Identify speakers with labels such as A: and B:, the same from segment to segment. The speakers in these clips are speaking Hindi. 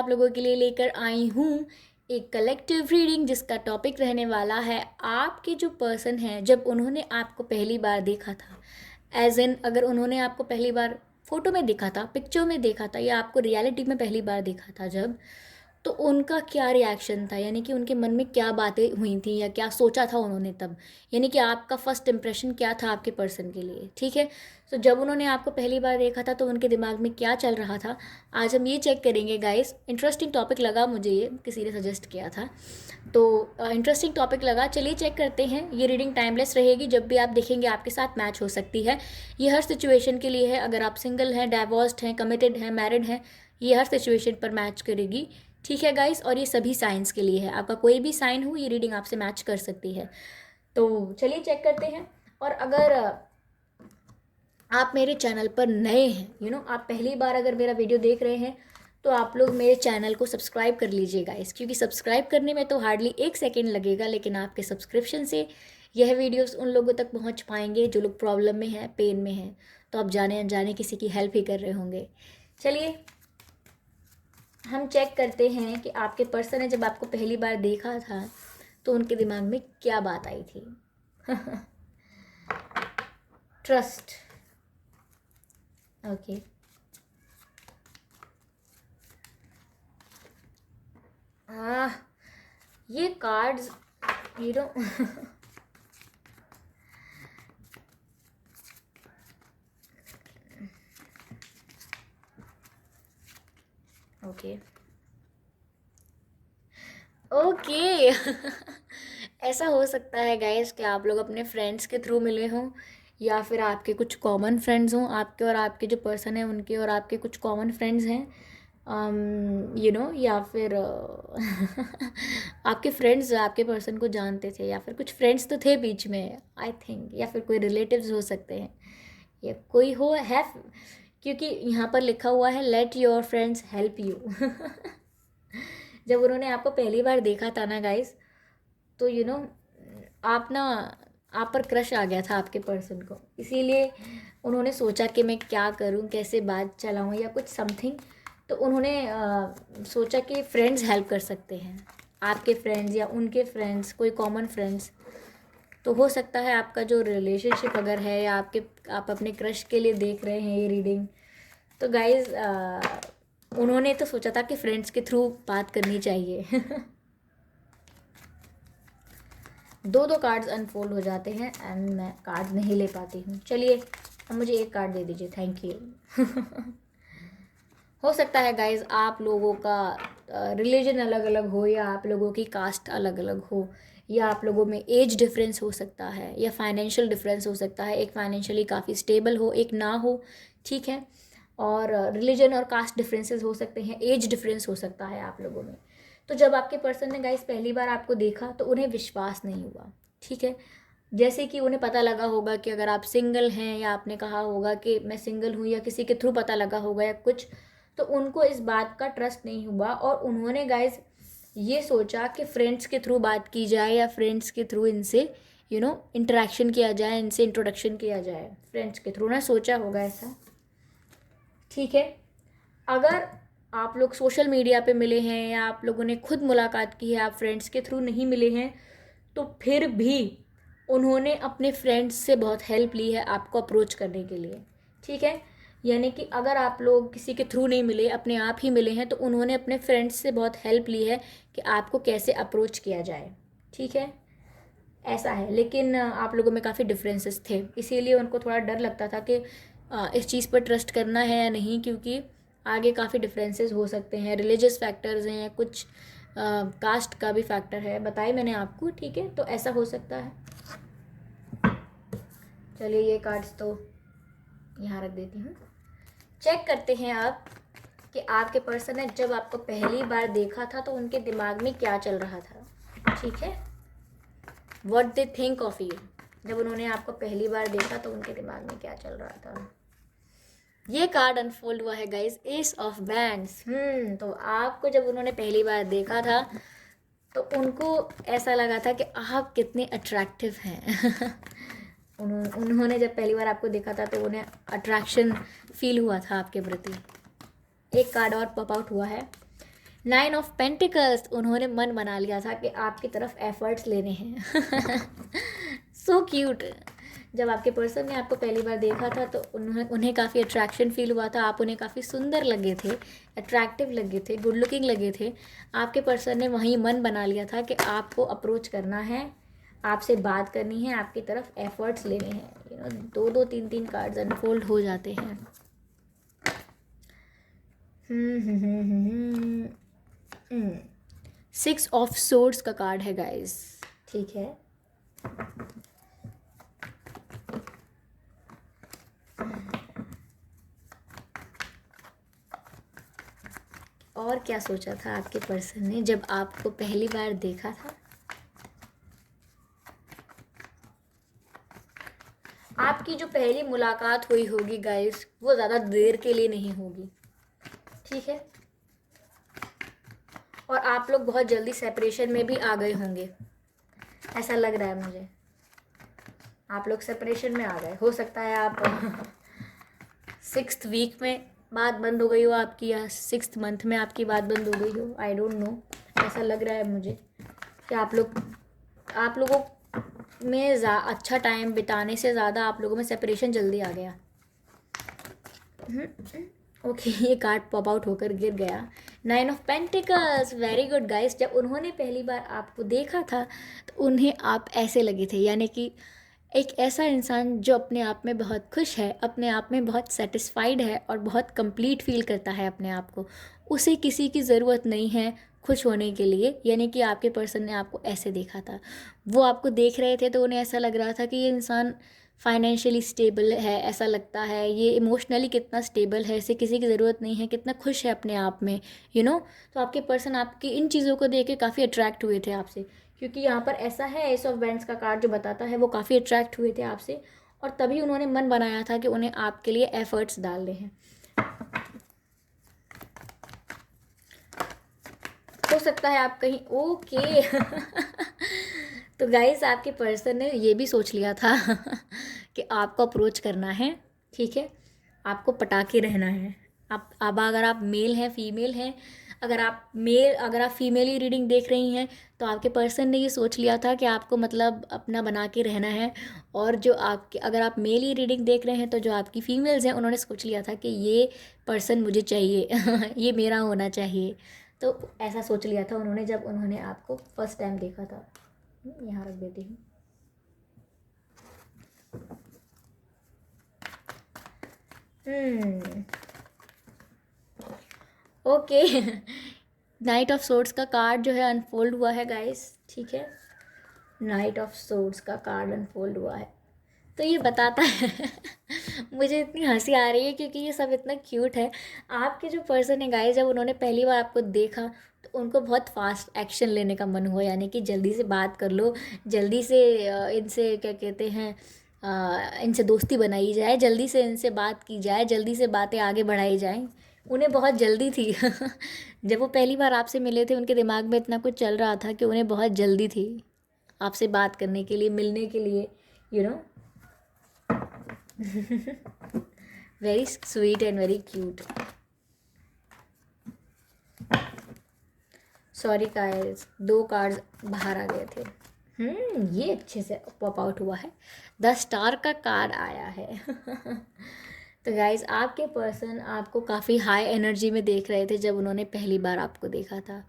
A: आप लोगों के लिए लेकर आई हूँ एक कलेक्टिव रीडिंग जिसका टॉपिक रहने वाला है आपके जो पर्सन हैं जब उन्होंने आपको पहली बार देखा था। एज इन अगर उन्होंने आपको पहली बार फ़ोटो में देखा था, पिक्चर में देखा था या आपको रियलिटी में पहली बार देखा था जब, तो उनका क्या रिएक्शन था, यानी कि उनके मन में क्या बातें हुई थी या क्या सोचा था उन्होंने तब, यानी कि आपका फर्स्ट इम्प्रेशन क्या था आपके पर्सन के लिए। ठीक है, तो जब उन्होंने आपको पहली बार देखा था तो उनके दिमाग में क्या चल रहा था, आज हम ये चेक करेंगे गाइस। इंटरेस्टिंग टॉपिक लगा मुझे, ये किसी ने सजेस्ट किया था तो इंटरेस्टिंग टॉपिक लगा। चलिए चेक करते हैं। ये रीडिंग टाइमलेस रहेगी, जब भी आप देखेंगे आपके साथ मैच हो सकती है। ये हर सिचुएशन के लिए है, अगर आप सिंगल हैं, डाइवोर्स्ड हैं, कमिटेड हैं, मैरिड हैं, ये हर सिचुएशन पर मैच करेगी। ठीक है गाइस, और ये सभी साइंस के लिए है, आपका कोई भी साइन हो ये रीडिंग आपसे मैच कर सकती है। तो चलिए चेक करते हैं। और अगर आप मेरे चैनल पर नए हैं, आप पहली बार अगर मेरा वीडियो देख रहे हैं तो आप लोग मेरे चैनल को सब्सक्राइब कर लीजिए गाइस, क्योंकि सब्सक्राइब करने में तो हार्डली 1 सेकेंड लगेगा, लेकिन आपके सब्सक्रिप्शन से यह वीडियोस उन लोगों तक पहुंच पाएंगे जो लोग प्रॉब्लम में हैं, पेन में हैं। तो आप जाने अनजाने किसी की हेल्प ही कर रहे होंगे। चलिए हम चेक करते हैं कि आपके पर्सन ने जब आपको पहली बार देखा था तो उनके दिमाग में क्या बात आई थी। ट्रस्ट। ओके, ये cards you know okay okay ऐसा हो सकता है गाइस कि आप लोग अपने फ्रेंड्स के थ्रू मिले हों, या फिर आपके कुछ कॉमन फ्रेंड्स हों, आपके और आपके जो पर्सन है उनके और आपके कुछ कॉमन फ्रेंड्स हैं, या फिर आपके फ्रेंड्स आपके पर्सन को जानते थे, या फिर कुछ फ्रेंड्स तो थे बीच में आई थिंक, या फिर कोई रिलेटिव्स हो सकते हैं, या कोई हो है, क्योंकि यहाँ पर लिखा हुआ है let your friends help you. जब उन्होंने आपको पहली बार देखा था ना गाइस, तो आप पर क्रश आ गया था आपके पर्सन को, इसीलिए उन्होंने सोचा कि मैं क्या करूं, कैसे बात चलाऊं या कुछ समथिंग। तो उन्होंने सोचा कि फ्रेंड्स हेल्प कर सकते हैं, आपके फ्रेंड्स या उनके फ्रेंड्स, कोई कॉमन फ्रेंड्स। तो हो सकता है आपका जो रिलेशनशिप अगर है, या आप अपने क्रश के लिए देख रहे हैं ये रीडिंग, तो गाइज उन्होंने तो सोचा था कि फ्रेंड्स के थ्रू बात करनी चाहिए। दो कार्ड्स अनफोल्ड हो जाते हैं एंड मैं कार्ड नहीं ले पाती हूँ। चलिए अब मुझे एक कार्ड दे दीजिए, थैंक यू। हो सकता है गाइज आप लोगों का रिलीजन अलग अलग हो, या आप लोगों की कास्ट अलग अलग हो, या आप लोगों में एज डिफरेंस हो सकता है, या फाइनेंशियल डिफरेंस हो सकता है, एक फाइनेंशियली काफ़ी स्टेबल हो, एक ना हो। ठीक है, और रिलीजन और कास्ट डिफरेंसेस हो सकते हैं, एज डिफरेंस हो सकता है आप लोगों में। तो जब आपके पर्सन ने गाइस पहली बार आपको देखा तो उन्हें विश्वास नहीं हुआ। ठीक है, जैसे कि उन्हें पता लगा होगा कि अगर आप सिंगल हैं, या आपने कहा होगा कि मैं सिंगल हूँ, या किसी के थ्रू पता लगा होगा या कुछ, तो उनको इस बात का ट्रस्ट नहीं हुआ और उन्होंने गाइस ये सोचा कि फ्रेंड्स के थ्रू बात की जाए, या फ्रेंड्स के थ्रू इनसे इंटरेक्शन किया जाए, इनसे इंट्रोडक्शन किया जाए, फ्रेंड्स के थ्रू ना सोचा होगा ऐसा। ठीक है, अगर आप लोग सोशल मीडिया पे मिले हैं, या आप लोगों ने खुद मुलाकात की है, आप फ्रेंड्स के थ्रू नहीं मिले हैं, तो फिर भी उन्होंने अपने फ्रेंड्स से बहुत हेल्प ली है आपको अप्रोच करने के लिए। ठीक है, यानी कि अगर आप लोग किसी के थ्रू नहीं मिले, अपने आप ही मिले हैं, तो उन्होंने अपने फ्रेंड्स से बहुत हेल्प ली है कि आपको कैसे अप्रोच किया जाए। ठीक है, ऐसा है। लेकिन आप लोगों में काफ़ी डिफरेंसेस थे, इसीलिए उनको थोड़ा डर लगता था कि इस चीज़ पर ट्रस्ट करना है या नहीं, क्योंकि आगे काफ़ी डिफरेंसेस हो सकते हैं, रिलीजियस फैक्टर्स हैं, कुछ कास्ट का भी फैक्टर है, बताए मैंने आपको। ठीक है, तो ऐसा हो सकता है। चलिए ये कार्ड्स तो यहाँ रख देती हूँ। चेक करते हैं आप कि आपके पर्सन ने जब आपको पहली बार देखा था तो उनके दिमाग में क्या चल रहा था। ठीक है, what they think of you. जब उन्होंने आपको पहली बार देखा तो उनके दिमाग में क्या चल रहा था। ये कार्ड अनफोल्ड हुआ है गाइस, एस ऑफ बैंड्स। तो आपको जब उन्होंने पहली बार देखा था तो उनको ऐसा लगा था कि आप कितने अट्रैक्टिव हैं। उन्होंने जब पहली बार आपको देखा था तो उन्हें अट्रैक्शन फील हुआ था आपके प्रति। एक कार्ड और पॉप आउट हुआ है, नाइन ऑफ पेंटिकल्स, उन्होंने मन बना लिया था कि आपकी तरफ एफर्ट्स लेने हैं। So cute. जब आपके पर्सन ने आपको पहली बार देखा था तो उन्हें काफ़ी अट्रैक्शन फील हुआ था, आप उन्हें काफ़ी सुंदर लगे थे, अट्रैक्टिव लगे थे, गुड लुकिंग लगे थे। आपके पर्सन ने वहीं मन बना लिया था कि आपको अप्रोच करना है, आपसे बात करनी है, आपकी तरफ एफर्ट्स लेने हैं। दो दो तीन तीन कार्ड्स अनफोल्ड हो जाते हैं। सिक्स ऑफ सोर्ड्स का कार्ड है गाइस, ठीक है। और क्या सोचा था आपके पर्सन ने जब आपको पहली बार देखा था? आपकी जो पहली मुलाकात हुई होगी गाइस, वो ज़्यादा देर के लिए नहीं होगी, ठीक है। और आप लोग बहुत जल्दी सेपरेशन में भी आ गए होंगे, ऐसा लग रहा है मुझे। आप लोग सेपरेशन में आ गए, हो सकता है आप 6th वीक में बात बंद हो गई हो आपकी, या 6th मंथ में आपकी बात बंद हो गई हो, आई डोंट नो। ऐसा लग रहा है मुझे कि आप लोगों में अच्छा टाइम बिताने से ज़्यादा आप लोगों में सेपरेशन जल्दी आ गया। ओके, ये कार्ड पॉप आउट होकर गिर गया। 9 of pentacles, very good guys. जब उन्होंने पहली बार आपको देखा था तो उन्हें आप ऐसे लगे थे, यानी कि एक ऐसा इंसान जो अपने आप में बहुत खुश है, अपने आप में बहुत सेटिस्फाइड है और बहुत कंप्लीट फील करता है अपने आप को। उसे किसी की ज़रूरत नहीं है खुश होने के लिए, यानी कि आपके पर्सन ने आपको ऐसे देखा था। वो आपको देख रहे थे तो उन्हें ऐसा लग रहा था कि ये इंसान फाइनेंशियली स्टेबल है, ऐसा लगता है, ये इमोशनली कितना स्टेबल है, इसे किसी की ज़रूरत नहीं है, कितना खुश है अपने आप में, तो आपके पर्सन आपकी इन चीज़ों को देख के काफ़ी अट्रैक्ट हुए थे आपसे, क्योंकि यहाँ पर ऐसा है, एस ऑफ बैंड्स का कार्ड जो बताता है वो काफ़ी अट्रैक्ट हुए थे आपसे, और तभी उन्होंने मन बनाया था कि उन्हें आपके लिए एफर्ट्स डालने हैं। हो सकता है आप कहीं ओके तो गाइस, आपके पर्सन ने ये भी सोच लिया था कि आपको अप्रोच करना है, ठीक है, आपको पटा के रहना है। आप अब अगर आप मेल हैं, फीमेल हैं, अगर आप फीमेली रीडिंग देख रही हैं तो आपके पर्सन ने ये सोच लिया था कि आपको मतलब अपना बना के रहना है। और जो आपके अगर आप मेल ही रीडिंग देख रहे हैं तो जो आपकी फीमेल्स हैं उन्होंने सोच लिया था कि ये पर्सन मुझे चाहिए ये मेरा होना चाहिए। तो ऐसा सोच लिया था उन्होंने जब उन्होंने आपको फर्स्ट टाइम देखा था। यहाँ रख देती हूँ। ओके नाइट ऑफ सोर्ड्स का कार्ड जो है अनफोल्ड हुआ है गाइस, ठीक है। नाइट ऑफ सोर्ड्स का कार्ड अनफोल्ड हुआ है, तो ये बताता है मुझे इतनी हंसी आ रही है क्योंकि ये सब इतना क्यूट है। आपके जो पर्सन है गाइस, जब उन्होंने पहली बार आपको देखा तो उनको बहुत फास्ट एक्शन लेने का मन हुआ, यानी कि जल्दी से बात कर लो, जल्दी से इनसे क्या कहते हैं, इनसे दोस्ती बनाई जाए, जल्दी से इनसे बात की जाए, जल्दी से बातें आगे बढ़ाई जाएं। उन्हें बहुत जल्दी थी जब वो पहली बार आपसे मिले थे उनके दिमाग में इतना कुछ चल रहा था कि उन्हें बहुत जल्दी थी आपसे बात करने के लिए, मिलने के लिए, you know very sweet and very cute. Sorry guys, 2 cards बाहर आ गए थे। ये अच्छे से पॉप आउट हुआ है, 10 स्टार का कार्ड आया है तो गाइस, आपके पर्सन आपको काफ़ी हाई एनर्जी में देख रहे थे जब उन्होंने पहली बार आपको देखा था।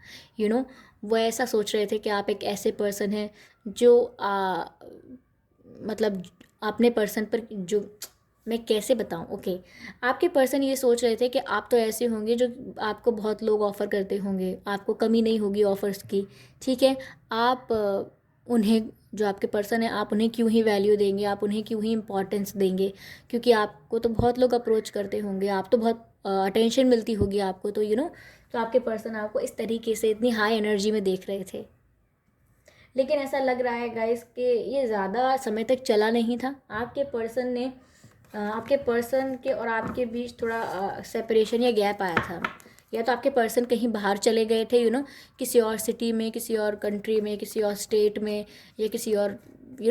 A: वो ऐसा सोच रहे थे कि आप एक ऐसे पर्सन हैं जो मतलब अपने पर्सन पर जो, मैं कैसे बताऊं, ओके, आपके पर्सन ये सोच रहे थे कि आप तो ऐसे होंगे जो आपको बहुत लोग ऑफ़र करते होंगे, आपको कमी नहीं होगी ऑफ़र्स की, ठीक है। आप उन्हें, जो आपके पर्सन है, आप उन्हें क्यों ही वैल्यू देंगे, आप उन्हें क्यों ही इम्पोर्टेंस देंगे, क्योंकि आपको तो बहुत लोग अप्रोच करते होंगे, आप तो बहुत अटेंशन मिलती होगी आपको, तो तो आपके पर्सन आपको इस तरीके से इतनी हाई एनर्जी में देख रहे थे। लेकिन ऐसा लग रहा है गाइस कि ये ज़्यादा समय तक चला नहीं था। आपके पर्सन के और आपके बीच थोड़ा सेपरेशन या गैप आया था, या तो आपके पर्सन कहीं बाहर चले गए थे, किसी और सिटी में, किसी और कंट्री में, किसी और स्टेट में, या किसी और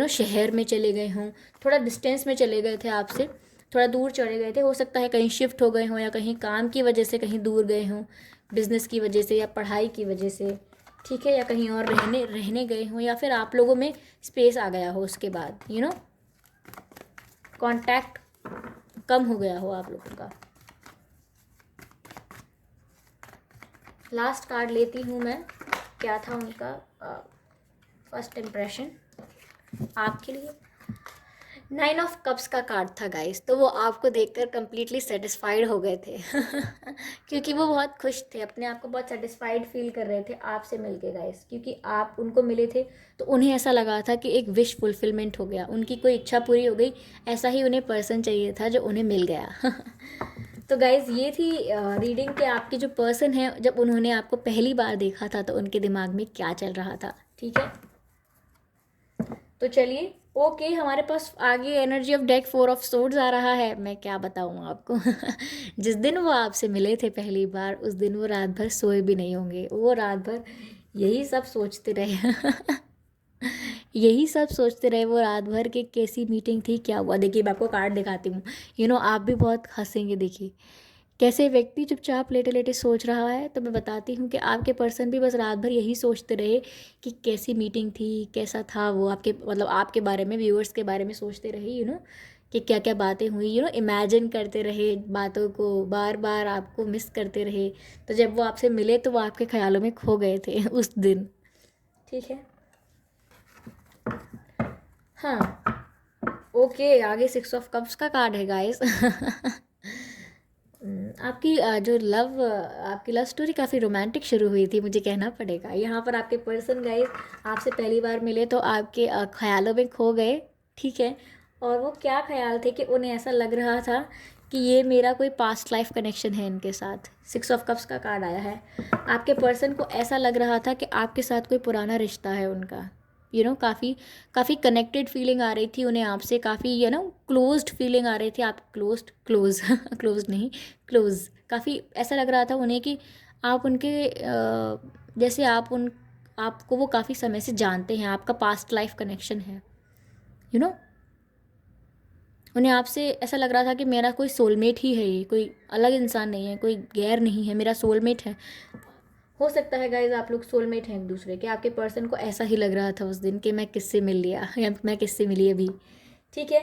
A: शहर में चले गए हों, थोड़ा डिस्टेंस में चले गए थे आपसे, थोड़ा दूर चले गए थे। हो सकता है कहीं शिफ्ट हो गए हों, या कहीं काम की वजह से कहीं दूर गए हों, बिजनेस की वजह से या पढ़ाई की वजह से, ठीक है, या कहीं और रहने रहने गए हो, या फिर आप लोगों में स्पेस आ गया हो, उसके बाद कांटेक्ट कम हो गया हो आप लोगों का। लास्ट कार्ड लेती हूँ मैं, क्या था उनका फर्स्ट इम्प्रेशन आपके लिए। 9 ऑफ कप्स का कार्ड था गाइस, तो वो आपको देखकर कम्प्लीटली सेटिस्फाइड हो गए थे क्योंकि वो बहुत खुश थे, अपने आप को बहुत सेटिस्फाइड फील कर रहे थे आपसे मिलके गाइस, क्योंकि आप उनको मिले थे तो उन्हें ऐसा लगा था कि एक विश फुलफिलमेंट हो गया, उनकी कोई इच्छा पूरी हो गई, ऐसा ही उन्हें पर्सन चाहिए था जो उन्हें मिल गया तो गाइज़ ये थी रीडिंग के आपके जो पर्सन है, जब उन्होंने आपको पहली बार देखा था तो उनके दिमाग में क्या चल रहा था, ठीक है। तो चलिए ओके, हमारे पास आगे energy of deck 4 of swords आ रहा है। मैं क्या बताऊँ आपको जिस दिन वो आपसे मिले थे पहली बार, उस दिन वो रात भर सोए भी नहीं होंगे, वो रात भर यही सब सोचते रहे यही सब सोचते रहे वो रात भर कि कैसी मीटिंग थी, क्या हुआ। देखिए मैं आपको कार्ड दिखाती हूँ, आप भी बहुत हंसेंगे। देखिए कैसे व्यक्ति चुपचाप लेटे लेटे सोच रहा है, तो मैं बताती हूँ कि आपके पर्सन भी बस रात भर यही सोचते रहे कि कैसी मीटिंग थी, कैसा था वो, आपके मतलब आपके बारे में, व्यूअर्स के बारे में सोचते रहे, कि क्या क्या बातें हुई, इमेजिन करते रहे बातों को, बार बार आपको मिस करते रहे। तो जब वो आपसे मिले तो वो आपके ख्यालों में खो गए थे उस दिन, ठीक है। हाँ ओके, आगे 6 ऑफ कप्स का कार्ड है गाइस आपकी आपकी लव स्टोरी काफ़ी रोमांटिक शुरू हुई थी, मुझे कहना पड़ेगा। यहाँ पर आपके पर्सन गाइस आपसे पहली बार मिले तो आपके ख्यालों में खो गए, ठीक है। और वो क्या ख्याल थे कि उन्हें ऐसा लग रहा था कि ये मेरा कोई पास्ट लाइफ कनेक्शन है इनके साथ। 6 ऑफ कप्स का कार्ड आया है, आपके पर्सन को ऐसा लग रहा था कि आपके साथ कोई पुराना रिश्ता है उनका, काफ़ी काफ़ी कनेक्टेड फीलिंग आ रही थी उन्हें आपसे, काफ़ी क्लोज्ड फीलिंग आ रही थी। आप क्लोज क्लोज नहीं, क्लोज, काफ़ी ऐसा लग रहा था उन्हें कि आप उनके जैसे आपको वो काफ़ी समय से जानते हैं, आपका पास्ट लाइफ कनेक्शन है, यू नो उन्हें आपसे ऐसा लग रहा था कि मेरा कोई सोलमेट ही है, ये कोई अलग इंसान नहीं है, कोई गैर नहीं है, मेरा सोलमेट है। हो सकता है गाइज आप लोग सोलमेट हैं एक दूसरे के, आपके पर्सन को ऐसा ही लग रहा था उस दिन कि मैं किससे मिल लिया या मैं किससे मिली अभी, ठीक है।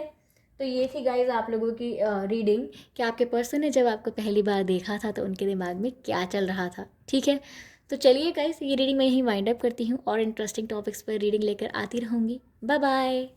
A: तो ये थी गाइज आप लोगों की रीडिंग कि आपके पर्सन ने जब आपको पहली बार देखा था तो उनके दिमाग में क्या चल रहा था, ठीक है। तो चलिए गाइज ये रीडिंग मैं यहीं वाइंड अप करती हूँ और इंटरेस्टिंग टॉपिक्स पर रीडिंग लेकर आती रहूँगी। Bye bye.